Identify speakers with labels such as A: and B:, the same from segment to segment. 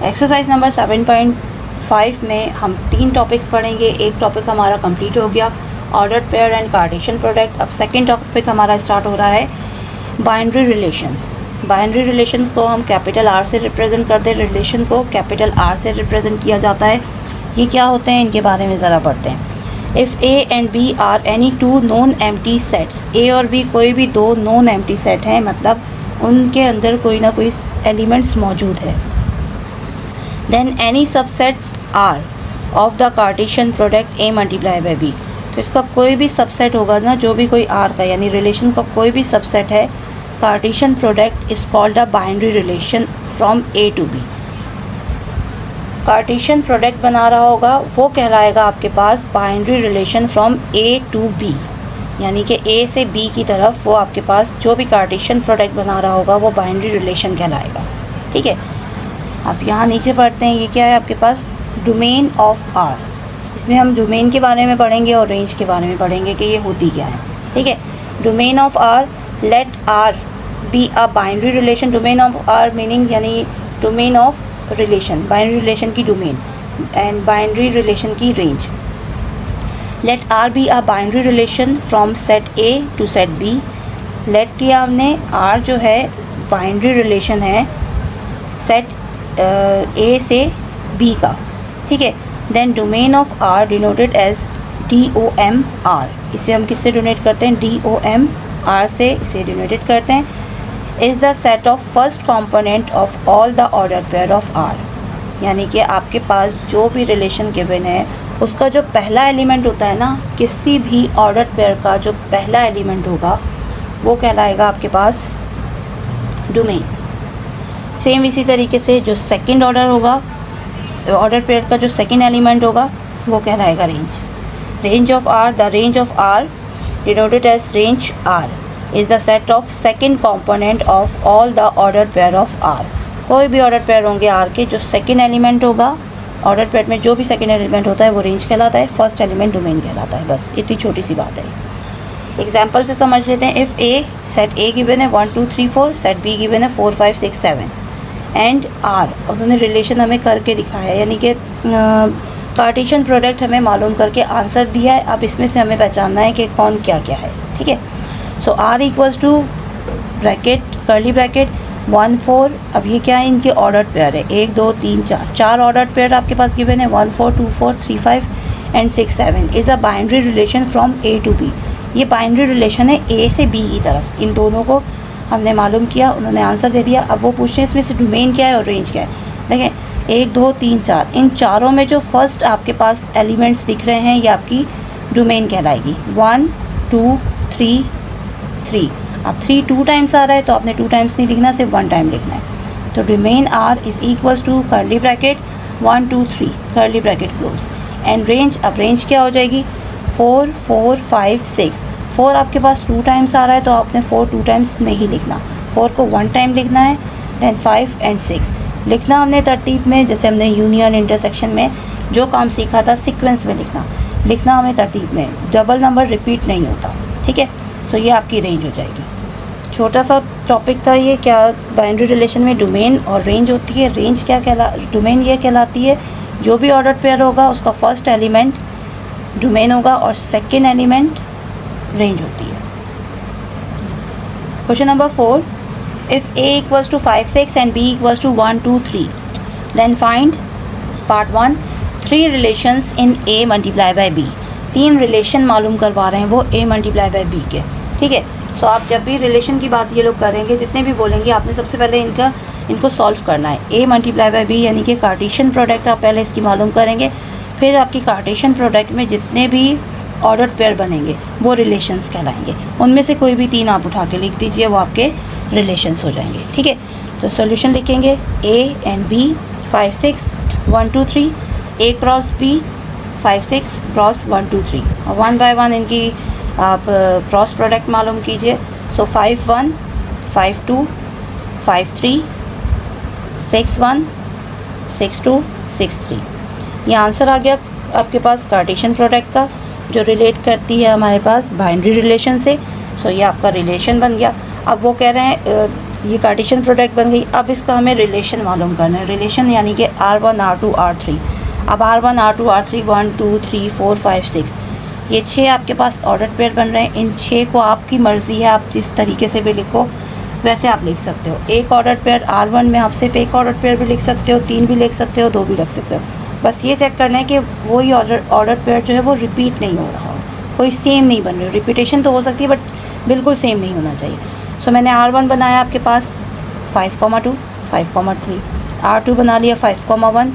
A: Exercise number 7.5 में हम 3 topics पढ़ेंगे। एक टॉपिक हमारा कंप्लीट हो गया, ordered pair and Cartesian product. अब सेकंड टॉपिक हमारा स्टार्ट हो रहा है बाइनरी रिलेशंस। बाइनरी रिलेशन को हम कैपिटल आर से रिप्रेजेंट करते हैं, रिलेशन को कैपिटल आर से रिप्रेजेंट किया जाता है। ये क्या होते हैं, इनके बारे में ज़रा पढ़ते हैं। If A and B are any two non empty sets, A और बी कोई भी दो नॉन एम्प्टी सेट हैं, मतलब उनके अंदर कोई ना कोई एलिमेंट्स मौजूद है। Then any subsets are of the Cartesian product A multiply by B, तो इसका कोई भी सबसेट होगा ना, जो भी कोई आर का यानी रिलेशन का कोई भी सबसेट है, Cartesian product is called a binary relation from A to B. Cartesian product बना रहा होगा वो कहलाएगा आपके पास binary relation from A to B, यानी कि ए से बी की तरफ वो आपके पास जो भी कार्टेशियन प्रोडक्ट बना रहा होगा वो बाइनरी रिलेशन कहलाएगा। ठीक है, अब यहाँ नीचे पढ़ते हैं। ये क्या है आपके पास, डोमेन ऑफ आर। इसमें हम डोमेन के बारे में पढ़ेंगे और रेंज के बारे में पढ़ेंगे कि ये होती क्या है। ठीक है, domain of R, let R be a binary relation. Domain of R meaning यानी domain of relation, binary relation की डोमेन एंड बाइनरी रिलेशन की range. Let R be a binary relation from set A to set B. Let किया हमने, R जो है binary relation है set A से B का। ठीक है, then domain of R denoted as DOM R। इसे हम किससे डोनेट करते हैं, DOM R से इसे डिनोटेड करते हैं। Is the set of first component of all the order pair of R, यानी कि आपके पास जो भी रिलेशन गिवन है उसका जो पहला एलिमेंट होता है ना, किसी भी ऑर्डर पेयर का जो पहला एलिमेंट होगा वो कहलाएगा आपके पास डोमेन। सेम इसी तरीके से जो सेकंड ऑर्डर होगा, ऑर्डर पेयर का जो सेकंड एलिमेंट होगा वो कहलाएगा range. Range of R, the range of R denoted as range R is the set of second component of all the order pair of R. कोई भी order pair होंगे R के, जो सेकंड एलिमेंट होगा order pair में, जो भी second element होता है वो रेंज कहलाता है, फर्स्ट एलिमेंट डोमेन कहलाता है। बस इतनी छोटी सी बात है। एग्जाम्पल से समझ लेते हैं। If A, set A given है 1 2 3 4, सेट बी गिवन है 4 5 6 7 एंड आर, उन्होंने रिलेशन हमें करके दिखाया है, यानी कि कार्टेशियन प्रोडक्ट हमें मालूम करके आंसर दिया है। अब इसमें से हमें पहचानना है कि कौन क्या क्या है। ठीक है, so R equals to bracket curly bracket 1 4। अब ये क्या है, इनके ऑर्डर पेयर है 1 2 3 4, 4 ऑर्डर पेयर आपके पास गिवन है 1 4 2 4 3 5 and 6 7 is a binary relation from A to B. ये बाइनरी रिलेशन है ए से बी की तरफ। इन दोनों को हमने मालूम किया, उन्होंने आंसर दे दिया। अब वो पूछते हैं इसमें से डोमेन क्या है और रेंज क्या है। देखें 1 2 3 4, इन चारों में जो फर्स्ट आपके पास एलिमेंट्स दिख रहे हैं ये आपकी डोमेन कहलाएगी। 1 2 3 3। अब 3 2 टाइम्स आ रहा है तो आपने 2 टाइम्स नहीं लिखना, सिर्फ 1 टाइम लिखना है। तो domain R is equals to curly bracket 1 2 3 curly bracket close and range. अब रेंज क्या हो जाएगी, 4 4 5 6। 4 आपके पास 2 टाइम्स आ रहा है तो आपने 4 2 टाइम्स नहीं लिखना, 4 को 1 टाइम लिखना है। देन 5 एंड 6 लिखना हमने तरतीब में, जैसे हमने यूनियन इंटरसेक्शन में जो काम सीखा था सीक्वेंस में लिखना हमें तरतीब में, डबल नंबर रिपीट नहीं होता। ठीक है, सो ये आपकी रेंज हो जाएगी। छोटा सा टॉपिक था ये, क्या बाइनरी रिलेशन में डोमेन और रेंज होती है। रेंज क्या डोमेन ये कहलाती है जो भी ऑर्डर पेयर होगा उसका फर्स्ट एलिमेंट डोमेन होगा और सेकेंड एलिमेंट रेंज होती है। Question number 4, if a equals to 5 6 and b equals to 1 2 3 then find part 1 3 relations in a multiply by b। 3 relation मालूम करवा रहे हैं वो a मल्टीप्लाई बाई b के। ठीक है, सो आप जब भी रिलेशन की बात ये लोग करेंगे, जितने भी बोलेंगे, आपने सबसे पहले इनको सॉल्व करना है। a मल्टीप्लाई बाई b यानी कि कार्टेशियन प्रोडक्ट आप पहले इसकी मालूम करेंगे, फिर आपकी कार्टेशियन प्रोडक्ट में जितने भी ऑर्डर पेयर बनेंगे वो रिलेशंस कहलाएंगे। उनमें से कोई भी 3 आप उठा के लिख दीजिए, वो आपके रिलेशंस हो जाएंगे। ठीक है, तो सॉल्यूशन लिखेंगे a and b 5 6 1 2 3, a cross b 5 6 cross 1 2 3, और 1 बाय 1 इनकी आप क्रॉस प्रोडक्ट मालूम कीजिए। सो 5 1 5 2 5 3 6 1 6 2 6 3। ये आंसर आ गया आपके पास कार्टेशियन प्रोडक्ट का, जो रिलेट करती है हमारे पास बाइनरी रिलेशन से। सो ये आपका रिलेशन बन गया। अब वो कह रहे हैं ये कार्टेशियन प्रोडक्ट बन गई। अब इसका हमें रिलेशन मालूम करना है। रिलेशन यानी कि R1 R2 R3। अब R1 R2 R3 1 2 3 4 5 6 ये 6 आपके पास ऑर्डर पेयर बन रहे हैं। इन 6 को आपकी मर्ज़ी है, आप जिस तरीके से भी लिखो वैसे आप लिख सकते हो। एक ऑर्डर पेयर R1 में आप सिर्फ एक ऑर्डर पेयर भी लिख सकते हो, 3 भी लिख सकते हो, 2 भी लिख सकते हो। बस ये चेक करना है कि वही ऑर्डर पेयर जो है वो रिपीट नहीं हो रहा हो, कोई सेम नहीं बन रही हो। रिपीटेशन तो हो सकती है बट बिल्कुल सेम नहीं होना चाहिए। सो मैंने R1 बनाया आपके पास 5,2 5,3, R2 बना लिया 5,1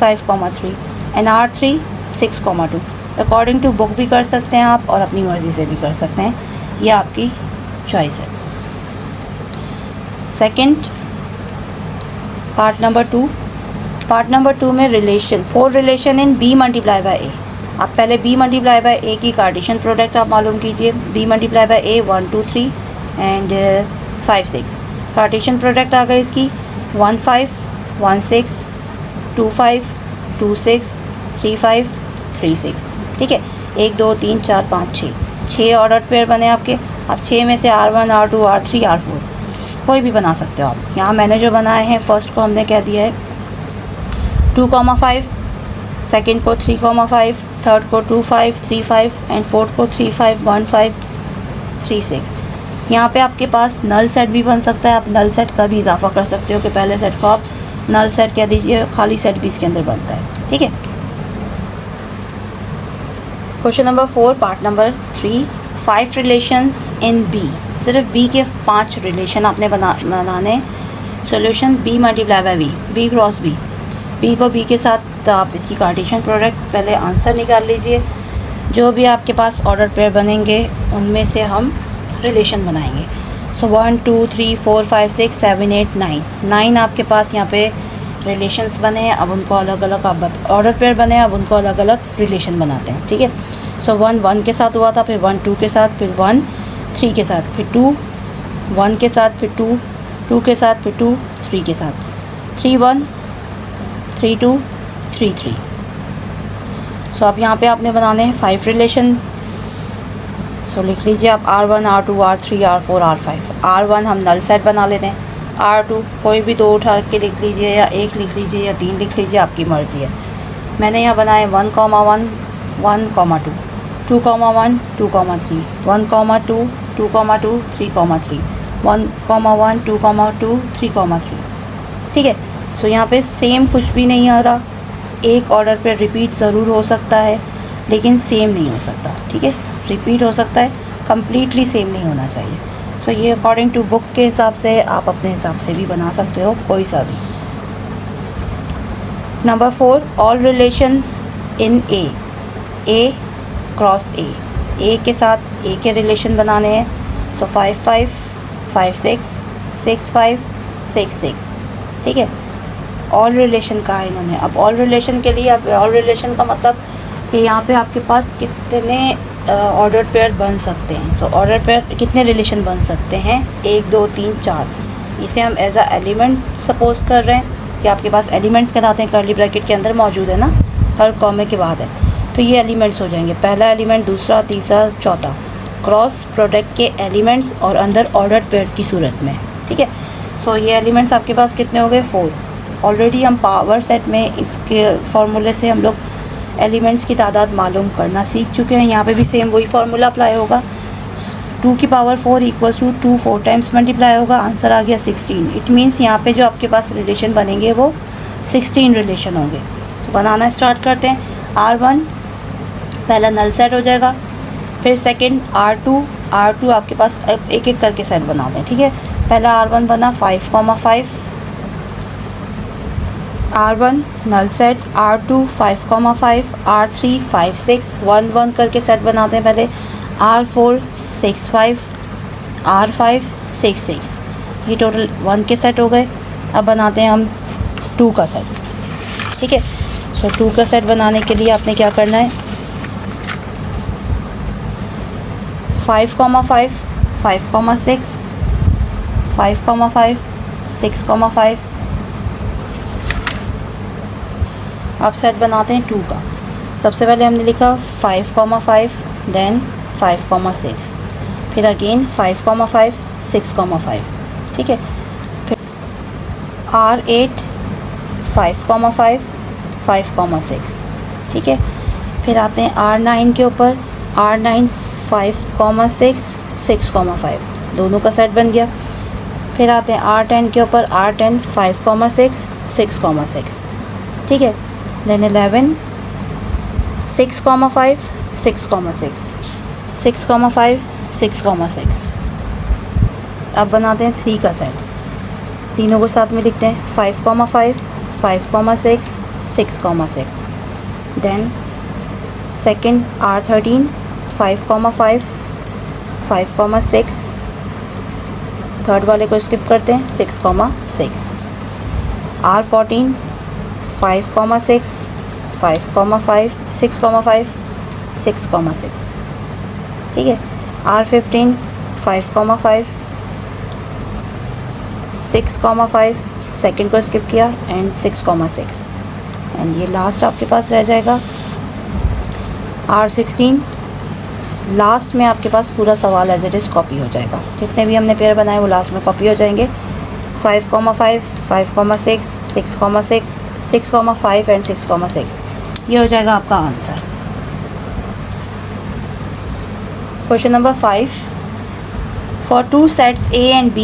A: 5,3 and R3 6,2। According to book भी कर सकते हैं आप और अपनी मर्ज़ी से भी कर सकते हैं, यह आपकी चॉइस है। सेकंड पार्ट नंबर 2 में relation 4 relation in B multiply by A। आप पहले B मल्टीप्लाई बाय A की कार्टेशियन प्रोडक्ट आप मालूम कीजिए। B multiply by A 1 2 3 and 5 6। Cartesian product आ गई इसकी 1 5 1 6 2 5 2 6 3 5 3 6। ठीक है, 1 2 3 4 5 6 ऑर्डर पेयर बने आपके। अब 6 में से R1 R2 R3 R4 कोई भी बना सकते हो आप। यहाँ मैंने जो बनाए हैं, फर्स्ट को हमने क्या दिया है 2,5, सेकंड को 3,5, थर्ड को 2 5 3 5 एंड फोर्थ को 3 5 1 5 3 6। यहाँ पे आपके पास नल सेट भी बन सकता है। आप नल सेट का भी इजाफा कर सकते हो कि पहले सेट को आप नल सेट कह दीजिए, खाली सेट भी इसके अंदर बनता है। ठीक है, question number 4 part number 3 5 relations in B। सिर्फ B के 5 रिलेशन आपने बनाने। Solution B multiply by B cross B को B के साथ आप इसकी कार्टेशियन प्रोडक्ट पहले आंसर निकाल लीजिए। जो भी आपके पास ऑर्डर पेयर बनेंगे उनमें से हम रिलेशन बनाएंगे। सो 1 2 3 4 5 6 7 8 9 आपके पास यहाँ पे रिलेशंस बने हैं। अब उनको अलग अलग आप ऑर्डर पेयर बने हैं, अब उनको अलग अलग रिलेशन बनाते हैं। ठीक है, सो 1 1 के साथ हुआ था, फिर 1 2 के साथ, फिर 1 3 के साथ, फिर 2 1 के साथ, फिर 2 2 के साथ, फिर 2 3 के साथ, 3 1 3 2 3 3। सो अब यहाँ पे आपने बनाने हैं 5 रिलेशन। सो लिख लीजिए आप R1 R2 R3 R4 R5। R1 हम नल सेट बना लेते हैं। R2 कोई भी 2 उठा के लिख लीजिए या 1 लिख लीजिए या 3 लिख लीजिए, आपकी मर्ज़ी है। मैंने यहाँ बनाए 1, 1 1 2 2, 1 2, 3 1, 2 2, 2 3, 3 1, 1 2, 2 3, 3। ठीक है, सो यहाँ पे सेम कुछ भी नहीं आ रहा। एक ऑर्डर पे रिपीट ज़रूर हो सकता है लेकिन सेम नहीं हो सकता। ठीक है, रिपीट हो सकता है, कम्प्लीटली सेम नहीं होना चाहिए। सो ये अकॉर्डिंग टू बुक के हिसाब से आप अपने हिसाब से भी बना सकते हो, कोई सा भी। Number 4 all relations in A cross A के साथ A के रिलेशन बनाने हैं। सो 5 5 5 6 6 5 6 6। ठीक है, ऑल रिलेशन का है इन्होंने। अब ऑल रिलेशन के लिए आप ऑल रिलेशन का मतलब कि यहाँ पे आपके पास कितने ऑर्डर पेयर बन सकते हैं। तो ऑर्डर पेयर कितने रिलेशन बन सकते हैं 1 2 3 4। इसे हम एज अ एलिमेंट सपोज कर रहे हैं कि आपके पास एलिमेंट्स कहलाते हैं, कर्ली ब्रैकेट के अंदर मौजूद है ना, हर कॉमे के बाद है। तो ये एलिमेंट्स हो जाएंगे, पहला एलिमेंट, दूसरा, तीसरा, चौथा, क्रॉस प्रोडक्ट के एलिमेंट्स और अंदर ऑर्डर पेयर की सूरत में। ठीक है, सो ये एलिमेंट्स आपके पास कितने हो गए 4। ऑलरेडी हम पावर सेट में इसके फार्मूले से हम लोग एलिमेंट्स की तादाद मालूम करना सीख चुके हैं। यहाँ पे भी सेम वही फार्मूला अप्लाई होगा। 2 की power 4 equals to 2 4 times multiply होगा, आंसर आ गया 16। इट मीन्स यहाँ पे जो आपके पास रिलेशन बनेंगे वो 16 रिलेशन होंगे। तो बनाना स्टार्ट करते हैं। R1 पहला नल सेट हो जाएगा, फिर सेकंड R2 आपके पास एक एक करके सेट बनाते हैं। ठीक है, पहला R1 बना 5, 5 R1 null set, R2 5, 5 R3 5 6 1 1 करके सेट बनाते हैं पहले। R4 6 5 R5 6 6। ये टोटल 1 के सेट हो गए। अब बनाते हैं हम 2 का सेट। ठीक है, सो 2 का सेट बनाने के लिए आपने क्या करना है 5, 5 5, 6 5, 5 6, 5। अब सेट बनाते हैं 2 का। सबसे पहले हमने लिखा 5, 5 देन 5, 6, फिर अगेन 5, 5 6, 5। ठीक है, R8 5,5 5,6, ठीक है। फिर आते हैं R9 के ऊपर, R9 5,6 6,5, दोनों का सेट बन गया। फिर आते हैं R10 के ऊपर, R10 5,6 6,6, ठीक है। देन 11 6,5 6,6 6,5 6,6। अब बनाते हैं 3 का सेट, तीनों को साथ में लिखते हैं 5,5 5,6 6,6। देन सेकेंड R13 5,5 5,6, थर्ड वाले को स्किप करते हैं 6,6। R14 5,6 5,5 6,5 6,6, ठीक है। R15 5,5 6,5, सेकेंड को स्किप किया एंड 6,6। एंड ये लास्ट आपके पास रह जाएगा R16। लास्ट में आपके पास पूरा सवाल एज इट इज़ कॉपी हो जाएगा, जितने भी हमने पेयर बनाए वो लास्ट में कॉपी हो जाएंगे। 5,5 5,6 6,6 6,5 एंड 6,6, ये हो जाएगा आपका answer. Question number 5, for 2 sets A and B,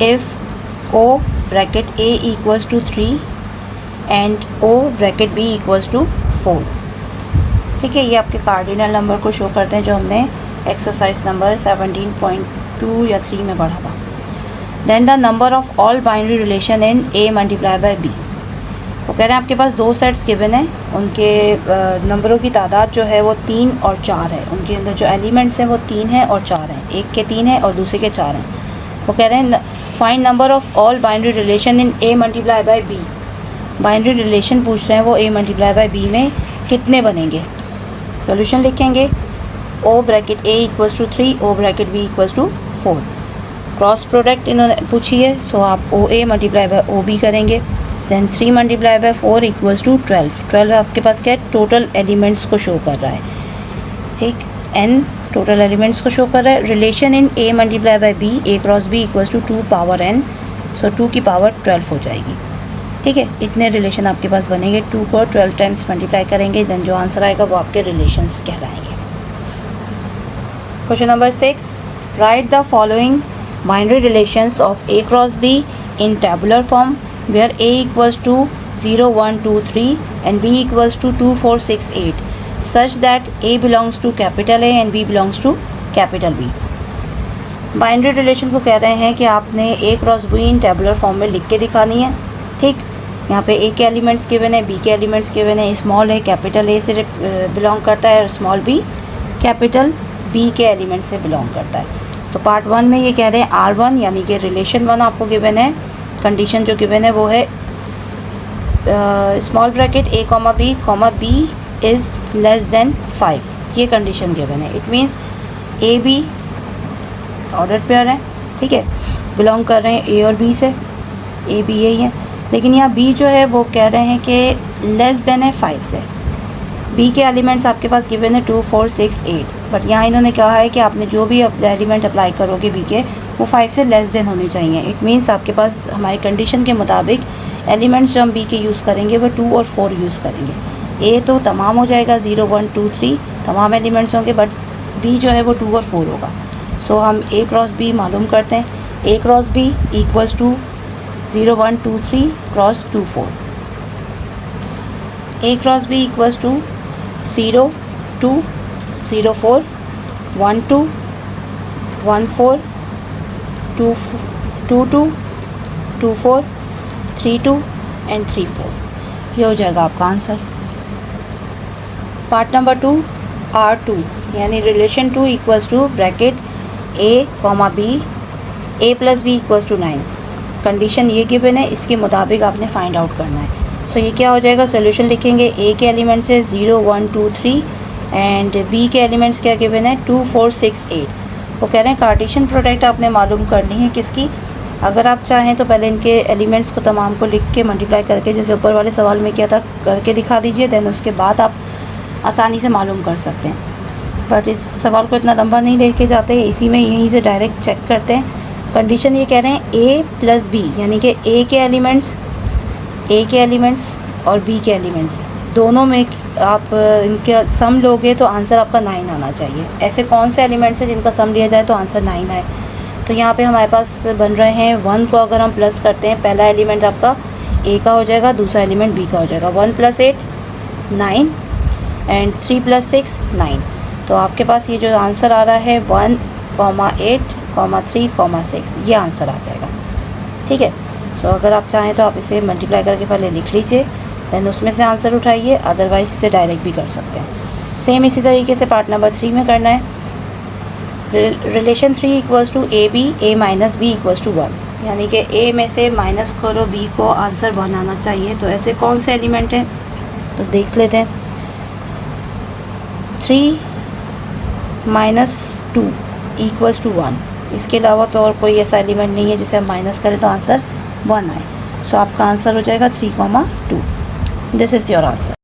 A: if O bracket A equals to 3 and O bracket B equals to 4, ठीक है। ये आपके कार्डिनल नंबर को शो करते हैं जो हमने एक्सरसाइज नंबर 17.2 या 3 में पढ़ा था। Then the number of all binary relation in A multiply by B, वो कह रहे हैं आपके पास 2 सेट्स गिवन हैं, उनके नंबरों की तादाद जो है वो 3 और 4 है, उनके अंदर जो एलिमेंट्स हैं वो 3 हैं और 4 हैं, एक के 3 हैं और दूसरे के 4 हैं। वो कह रहे हैं find number of all binary relation in A multiply by B, binary relation पूछ रहे हैं वो A मल्टीप्लाई बाय B में कितने बनेंगे। सॉल्यूशन लिखेंगे O bracket A equals to 3, O bracket B equals to 4। Cross product इन्होंने पूछी है, सो आप OA मल्टीप्लाई बाय OB करेंगे। Then 3 multiply by 4 equals to 12। 12 आपके पास क्या है, टोटल एलिमेंट्स को शो कर रहा है, ठीक। N टोटल एलिमेंट्स को शो कर रहा है। Relation in A multiply by B, A cross B equals to 2 power N, so 2 की पावर 12 हो जाएगी, ठीक है। इतने रिलेशन आपके पास बनेंगे, 2 को 12 टाइम्स मल्टीप्लाई करेंगे, देन जो आंसर आएगा वो आपके रिलेशंस कहलाएंगे। Question number 6, right the following binary relations of A cross B in tabular form where A equals to 0 1 2 3 and B equals to 2 4 6 8 such that A belongs to capital A and B belongs to capital B। Binary relation को कह रहे हैं कि आपने A cross B in tabular form में लिख के दिखानी है, ठीक। यहाँ पे A के एलिमेंट्स गिवन है, B के एलिमेंट्स गिवन है। स्मॉल A कैपिटल A से बिलोंग करता है और स्मॉल B कैपिटल B के एलिमेंट से बिलोंग करता है। तो पार्ट 1 में ये कह रहे हैं R1 यानी कि रिलेशन 1 आपको गिवन है, कंडीशन जो गिवन है वो है small bracket A B is less than 5, ये कंडीशन गिवन है। It means A B order pair है, ठीक है, बिलोंग कर रहे हैं A और B से, A B यही है। लेकिन यहाँ B जो है वो कह रहे हैं कि लेस देन है 5 से। B के एलिमेंट्स आपके पास गिवन है 2 4 6 8, बट यहाँ इन्होंने कहा है कि आपने जो भी एलिमेंट अप्लाई करोगे B के वो 5 से लेस देन होने चाहिए। इट मीन्स आपके पास हमारी कंडीशन के मुताबिक एलिमेंट्स जो हम B के यूज़ करेंगे वो 2 और 4 यूज़ करेंगे। A तो तमाम हो जाएगा, 0 1 2 3 तमाम एलिमेंट्स होंगे, बट B जो है वो 2 और 4 होगा। सो हम A क्रॉस B मालूम करते हैं। A cross B equals to 0 1 2 3 cross 2 4। A cross B equals to 0 2 0 4 1 2 1 4 2 2 2 2 4 3 2 and 3 4, ये हो जाएगा आपका आंसर। पार्ट नंबर 2 R2 यानी relation 2 equals to bracket A comma B, A plus B equals to 9। Condition ये given है, इसके मुताबिक आपने फाइंड आउट करना है। सो ये क्या हो जाएगा, सोल्यूशन लिखेंगे। A के एलिमेंट्स है 0 1 2 3 एंड B के एलिमेंट्स क्या गिवन है 2 4 6 8। वो कह रहे हैं कार्टेशियन प्रोडक्ट आपने मालूम करनी है किसकी। अगर आप चाहें तो पहले इनके एलिमेंट्स को तमाम को लिख के मल्टीप्लाई करके, जैसे ऊपर वाले सवाल में किया था, करके दिखा दीजिए, देन उसके बाद आप आसानी से मालूम कर सकते हैं। बट इस सवाल को इतना लंबा नहीं लेके जाते, इसी में यहीं से डायरेक्ट चेक करते हैं। कंडीशन ये कह रहे हैं ए प्लस बी, यानी कि ए के एलिमेंट्स और बी के एलिमेंट्स दोनों में आप इनका सम लोगे तो आंसर आपका 9 आना चाहिए। ऐसे कौन से एलिमेंट्स हैं जिनका सम लिया जाए तो आंसर 9 आए? तो यहाँ पे हमारे पास बन रहे हैं 1 को अगर हम प्लस करते हैं, पहला एलिमेंट आपका ए का हो जाएगा, दूसरा एलिमेंट बी का हो जाएगा। 1 + 8 9 एंड 3 + 6 9। तो आपके पास ये जो आंसर आ रहा है 1, 8, 3, 6, ये आंसर आ जाएगा। ठीक है। सो अगर आप चाहें तो आप इसे मल्टीप्लाई करके पहले लिख लीजिए, दैन उसमें से आंसर उठाइए, अदरवाइज़ इसे डायरेक्ट भी कर सकते हैं। सेम इसी तरीके से पार्ट नंबर 3 में करना है। रिलेशन 3 = AB, A - B = 1, यानी कि A में से माइनस करो B को, आंसर 1 आना चाहिए। तो ऐसे कौन से एलिमेंट हैं तो देख लेते हैं। 3 - 2 = 1, इसके अलावा तो और कोई ऐसा एलिमेंट नहीं है जिसे हम माइनस करें तो आंसर 1 आए। सो आपका आंसर हो जाएगा 3, 2। This is your answer.